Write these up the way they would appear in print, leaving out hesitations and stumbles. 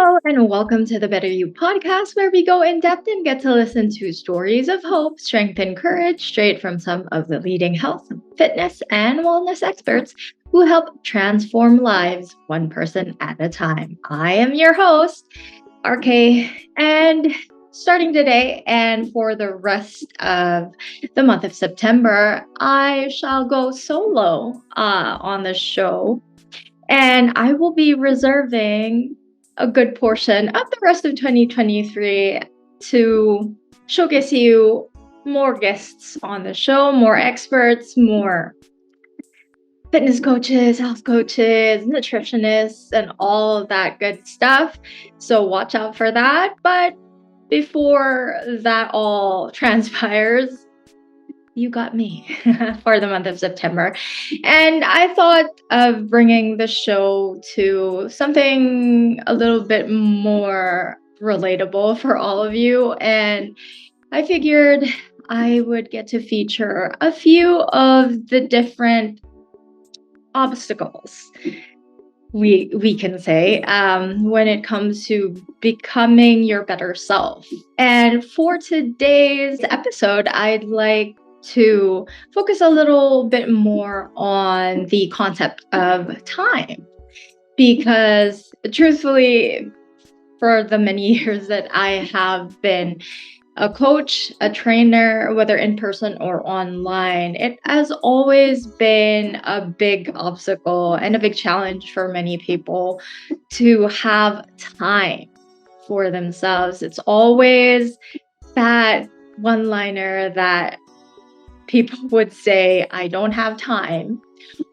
Hello, and welcome to the BetterU podcast, where we go in depth and get to listen to stories of hope, strength, and courage straight from some of the leading health, fitness, and wellness experts who help transform lives one person at a time. I am your host, RKaye, and starting today and for the rest of the month of September, I shall go solo on the show, and I will be reserving a good portion of the rest of 2023 to showcase you more guests on the show, more experts, more fitness coaches, health coaches, nutritionists, and all of that good stuff. So watch out for that. But before that all transpires, you got me for the month of September. And I thought of bringing the show to something a little bit more relatable for all of you. And I figured I would get to feature a few of the different obstacles we can say when it comes to becoming your better self. And for today's episode, I'd like to focus a little bit more on the concept of time, because truthfully, for the many years that I have been a coach, a trainer, whether in person or online, it has always been a big obstacle and a big challenge for many people to have time for themselves. It's always that one-liner that people would say, I don't have time.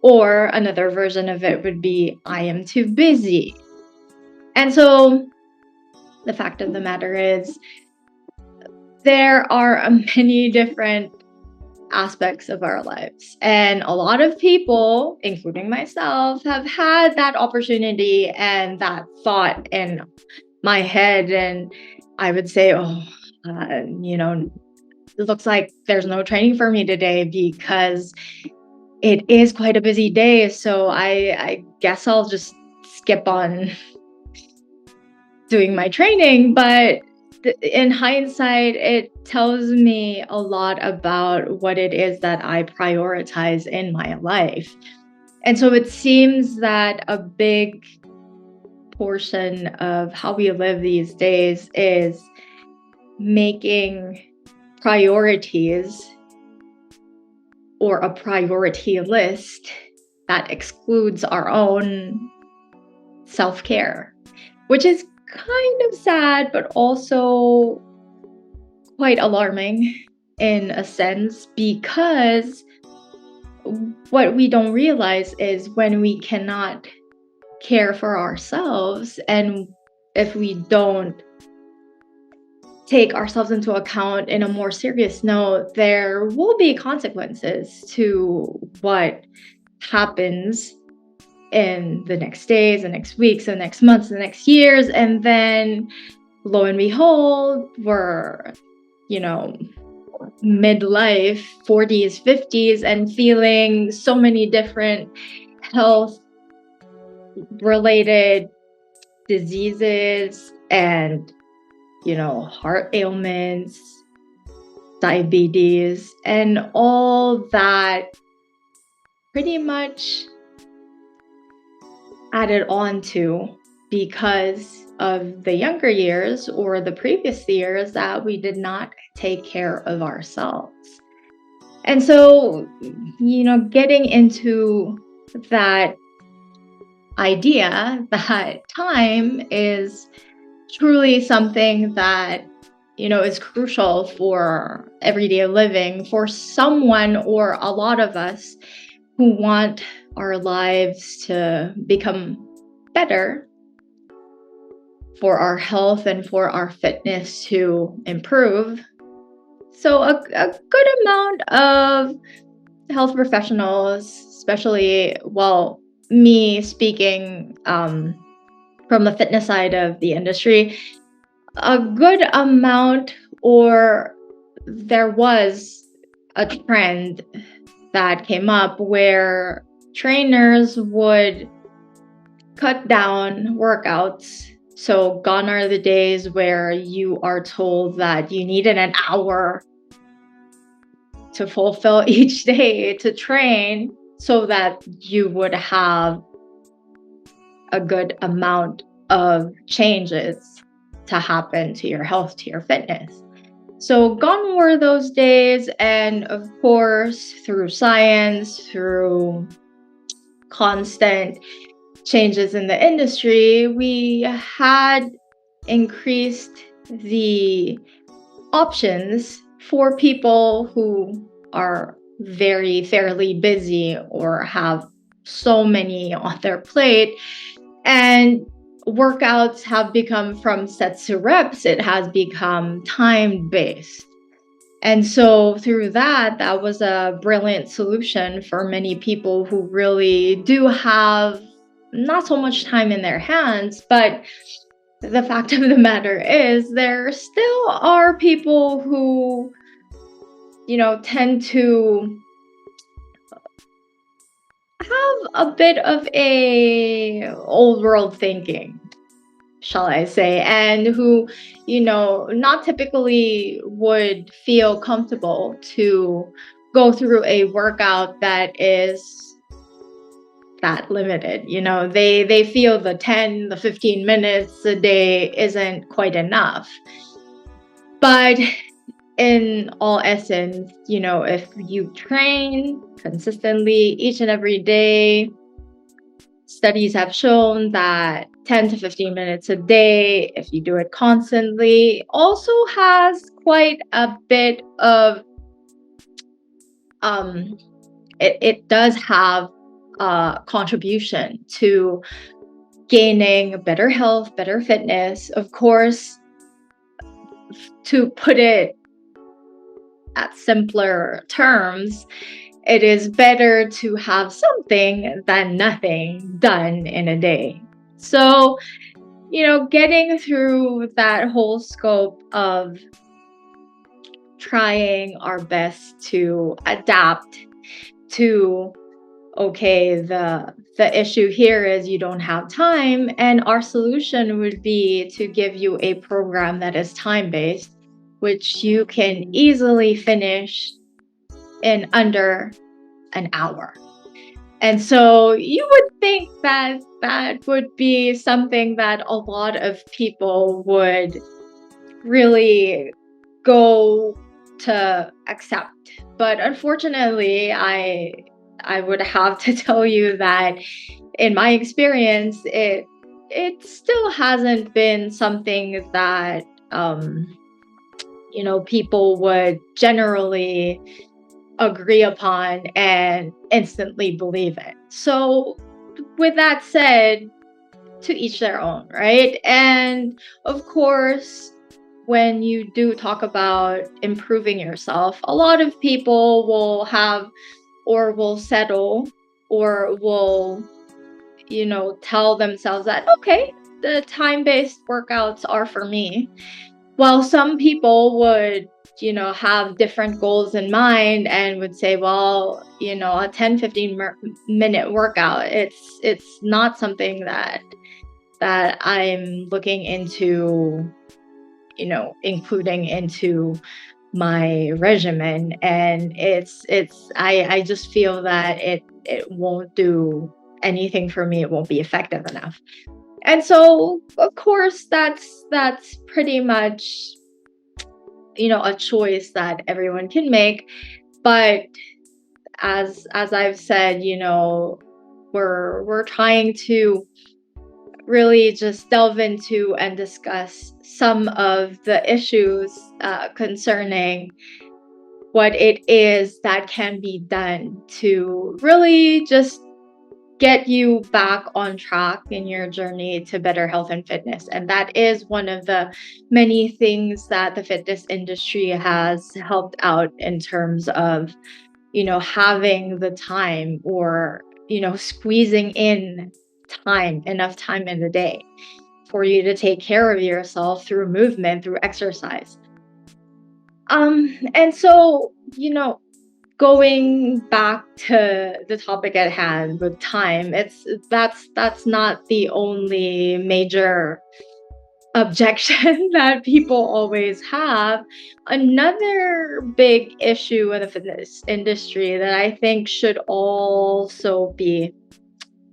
Or another version of it would be, I am too busy. And so the fact of the matter is, there are many different aspects of our lives. And a lot of people, including myself, have had that opportunity and that thought in my head. And I would say, it looks like there's no training for me today because it is quite a busy day. So I guess I'll just skip on doing my training. But in hindsight, it tells me a lot about what it is that I prioritize in my life. And so it seems that a big portion of how we live these days is making priorities or a priority list that excludes our own self-care, which is kind of sad, but also quite alarming in a sense, because what we don't realize is when we cannot care for ourselves, and if we don't take ourselves into account in a more serious note, there will be consequences to what happens in the next days, the next weeks, the next months, the next years. And then lo and behold, we're, midlife, 40s, 50s, and feeling so many different health related diseases and heart ailments, diabetes, and all that pretty much added on to because of the younger years or the previous years that we did not take care of ourselves. And so, getting into that idea that time is truly something that, is crucial for everyday living for someone or a lot of us who want our lives to become better, for our health and for our fitness to improve. So a good amount of health professionals, especially, me speaking from the fitness side of the industry, a good amount, or there was a trend that came up where trainers would cut down workouts So gone are the days where you are told that you needed an hour to fulfill each day to train so that you would have a good amount of changes to happen to your health, to your fitness. So gone were those days. And of course, through science, through constant changes in the industry, we had increased the options for people who are very fairly busy or have so many on their plate. And workouts have become from sets to reps, it has become time based. And so through that, that was a brilliant solution for many people who really do have not so much time in their hands. But the fact of the matter is, there still are people who, tend to have a bit of a old world thinking, shall I say, and who, not typically would feel comfortable to go through a workout that is that limited. They feel the 10, the 15 minutes a day isn't quite enough. But in all essence, if you train consistently each and every day, studies have shown that 10 to 15 minutes a day, if you do it constantly, also has quite a bit of, it does have a contribution to gaining better health, better fitness. Of course, to put it at simpler terms, it is better to have something than nothing done in a day. So, getting through that whole scope of trying our best to adapt to, okay, the issue here is you don't have time, and our solution would be to give you a program that is time-based, which you can easily finish in under an hour. And so you would think that that would be something that a lot of people would really go to accept. But unfortunately, I would have to tell you that in my experience, it still hasn't been something that people would generally agree upon and instantly believe it. So with that said, to each their own, right? And of course, when you do talk about improving yourself, a lot of people will have or will settle or will, tell themselves that, okay, the time-based workouts are for me. While some people would, have different goals in mind and would say, well, a 10-15 minute workout, it's not something that I'm looking into, including into my regimen. And I just feel that it won't do anything for me. It won't be effective enough. And so, of course, that's pretty much, a choice that everyone can make. But as I've said, we're trying to really just delve into and discuss some of the issues concerning what it is that can be done to really just get you back on track in your journey to better health and fitness. And that is one of the many things that the fitness industry has helped out in terms of, having the time or, squeezing in enough time in the day for you to take care of yourself through movement, through exercise. And so, going back to the topic at hand with time, that's not the only major objection that people always have. Another big issue in the fitness industry that I think should also be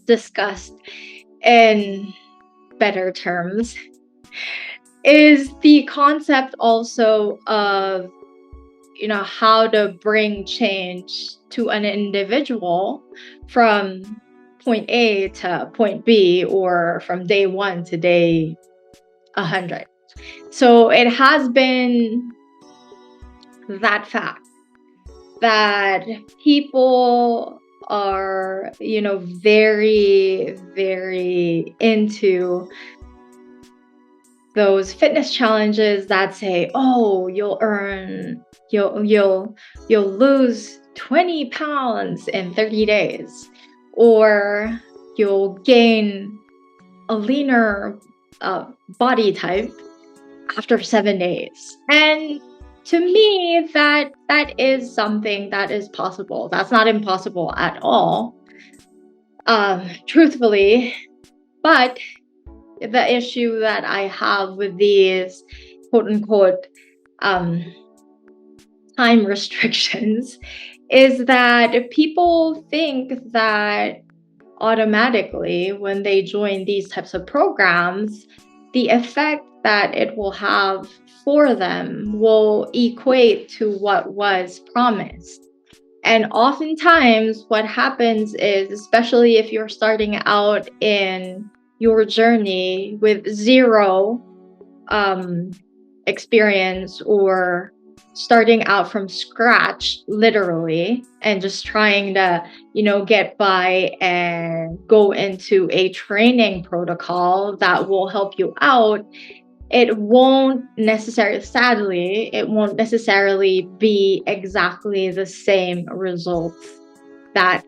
discussed in better terms is the concept also of how to bring change to an individual from point A to point B, or from day 1 to day 100. So it has been that fact that people are very, very into those fitness challenges that say, oh, you'll lose 20 pounds in 30 days, or you'll gain a leaner body type after 7 days. And to me, that is something that is possible. That's not impossible at all, truthfully. But the issue that I have with these quote unquote time restrictions is that people think that automatically when they join these types of programs, the effect that it will have for them will equate to what was promised. And oftentimes what happens is, especially if you're starting out in your journey with zero experience, or starting out from scratch, literally, and just trying to, get by and go into a training protocol that will help you out, it won't necessarily be exactly the same results that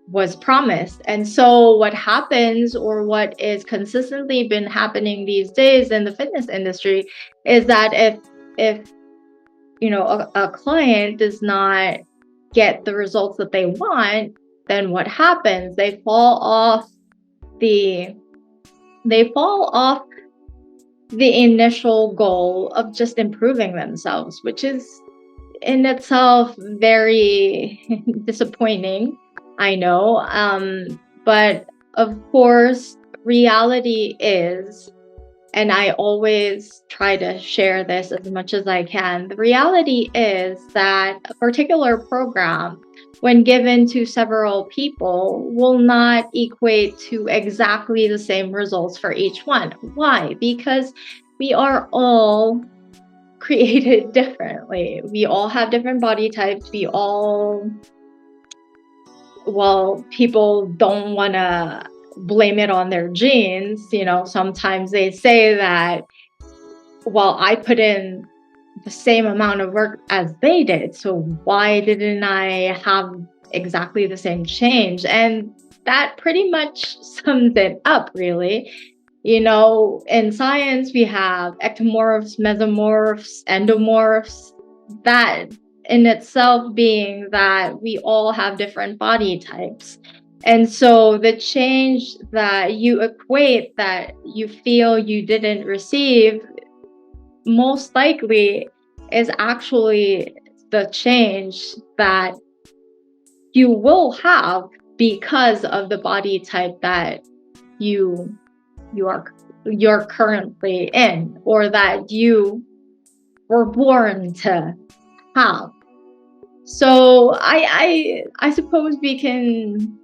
was promised. And so what happens, or what is consistently been happening these days in the fitness industry, is that if a client does not get the results that they want, then what happens? They fall off the initial goal of just improving themselves, which is in itself very disappointing, I know. But of course, reality is, and I always try to share this as much as I can, the reality is that a particular program, when given to several people, will not equate to exactly the same results for each one. Why? Because we are all created differently. We all have different body types. People don't want to blame it on their genes. Sometimes they say that, well, I put in the same amount of work as they did, so why didn't I have exactly the same change? And that pretty much sums it up, really. In science, we have ectomorphs, mesomorphs, endomorphs, that in itself being that we all have different body types. And so the change that you equate, that you feel you didn't receive, most likely is actually the change that you will have because of the body type that you're currently in, or that you were born to have. So I suppose we can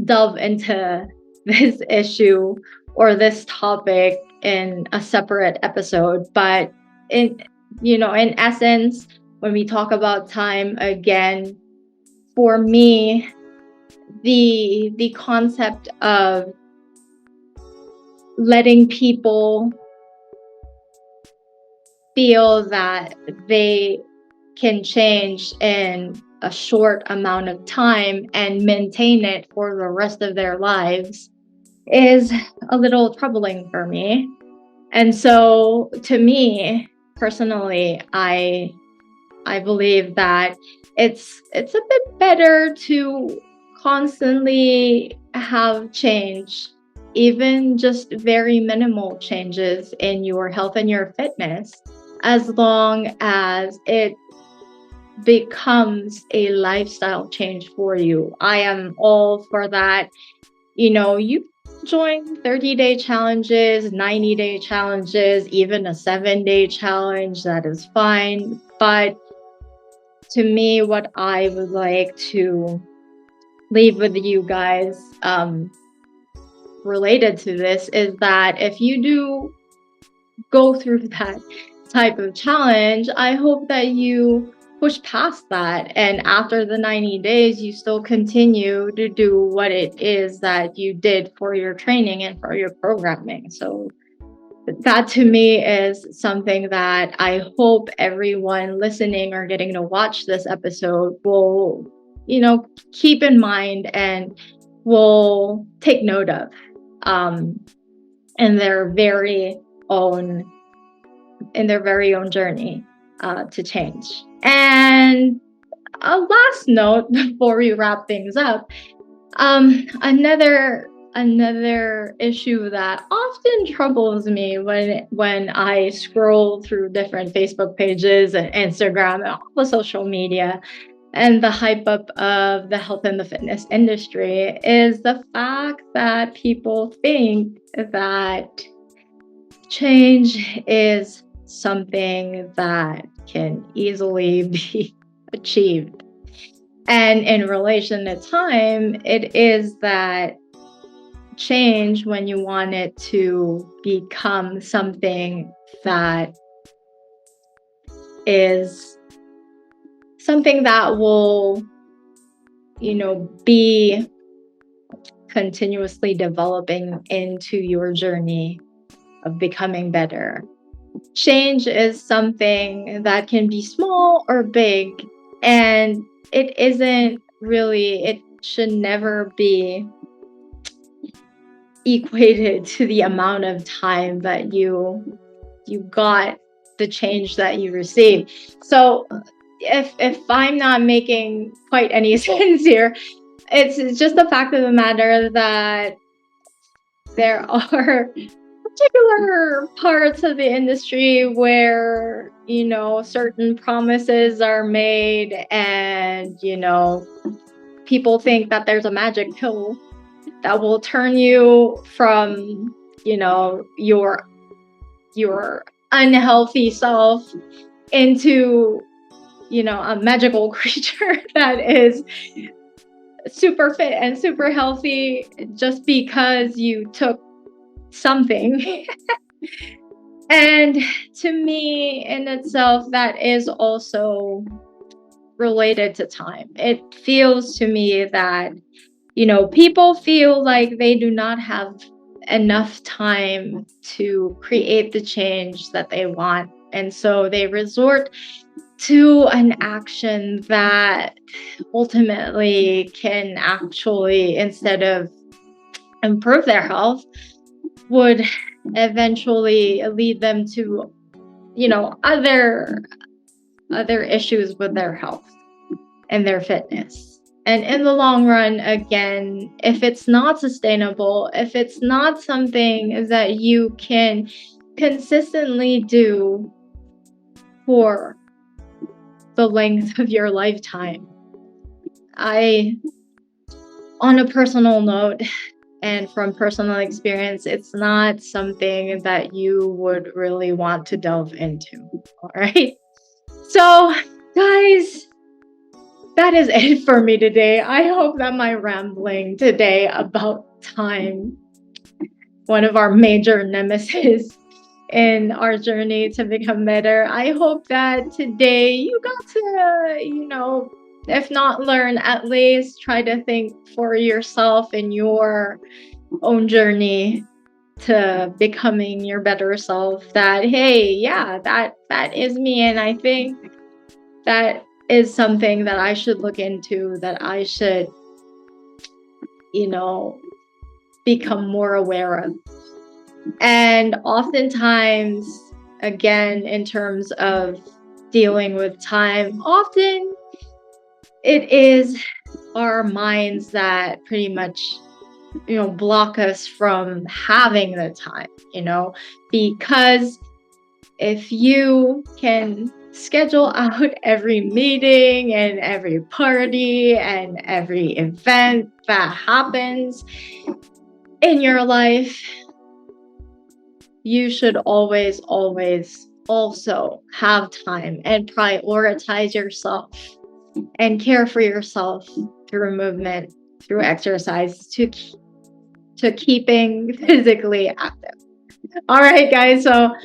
delve into this issue or this topic in a separate episode, but in essence, when we talk about time, again, for me, the concept of letting people feel that they can change in a short amount of time and maintain it for the rest of their lives is a little troubling for me. And so, to me personally, I believe that it's a bit better to constantly have change even just very minimal changes in your health and your fitness, as long as it becomes a lifestyle change for you. I am all for that. You join 30-day challenges, 90-day challenges, even a 7-day challenge, that is fine. But to me, what I would like to leave with you guys related to this is that if you do go through that type of challenge, I hope that you push past that. And after the 90 days, you still continue to do what it is that you did for your training and for your programming. So that to me is something that I hope everyone listening or getting to watch this episode will, keep in mind and will take note of in their very own journey to change. And a last note before we wrap things up, another issue that often troubles me when I scroll through different Facebook pages and Instagram and all the social media and the hype up of the health and the fitness industry is the fact that people think that change is something that can easily be achieved. And in relation to time, it is that change, when you want it to become something that is something that will, be continuously developing into your journey of becoming better. Change is something that can be small or big, and it should never be equated to the amount of time that you got the change that you received. So if I'm not making quite any sense here, it's just the fact of the matter that there are particular parts of the industry where, certain promises are made and, people think that there's a magic pill that will turn you from, your unhealthy self into, a magical creature that is super fit and super healthy just because you took something. And to me in itself, that is also related to time. It feels to me that, people feel like they do not have enough time to create the change that they want. And so they resort to an action that ultimately can actually, instead of improve their health, would eventually lead them to, other issues with their health and their fitness. And in the long run, again, if it's not sustainable, if it's not something that you can consistently do for the length of your lifetime, on a personal note, and from personal experience, it's not something that you would really want to delve into. All right. So, guys, that is it for me today. I hope that my rambling today about time, one of our major nemesis in our journey to become better, I hope that today you got to, if not learn, at least try to think for yourself in your own journey to becoming your better self, that, hey, yeah, that is me. And I think that is something that I should look into, that I should, become more aware of. And oftentimes, again, in terms of dealing with time, often it is our minds that pretty much block us from having the time, because if you can schedule out every meeting and every party and every event that happens in your life, you should always also have time and prioritize yourself and care for yourself through movement, through exercise, to keeping physically active. All right, guys. So,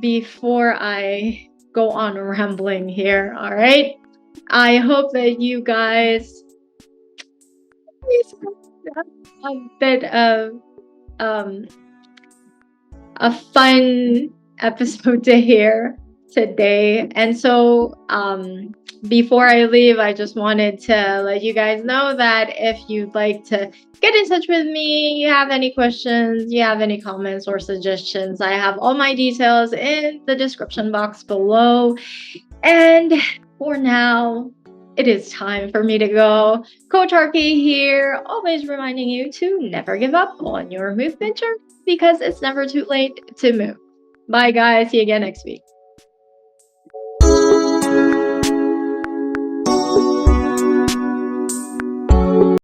before I go on rambling here, all right, I hope that you guys a bit of a fun episode to hear today. And so before I leave, I just wanted to let you guys know that if you'd like to get in touch with me, you have any questions, you have any comments or suggestions, I have all my details in the description box below. And for now, it is time for me to go. Coach RKaye here, always reminding you to never give up on your movement journey, because it's never too late to move. Bye, guys. See you again next week.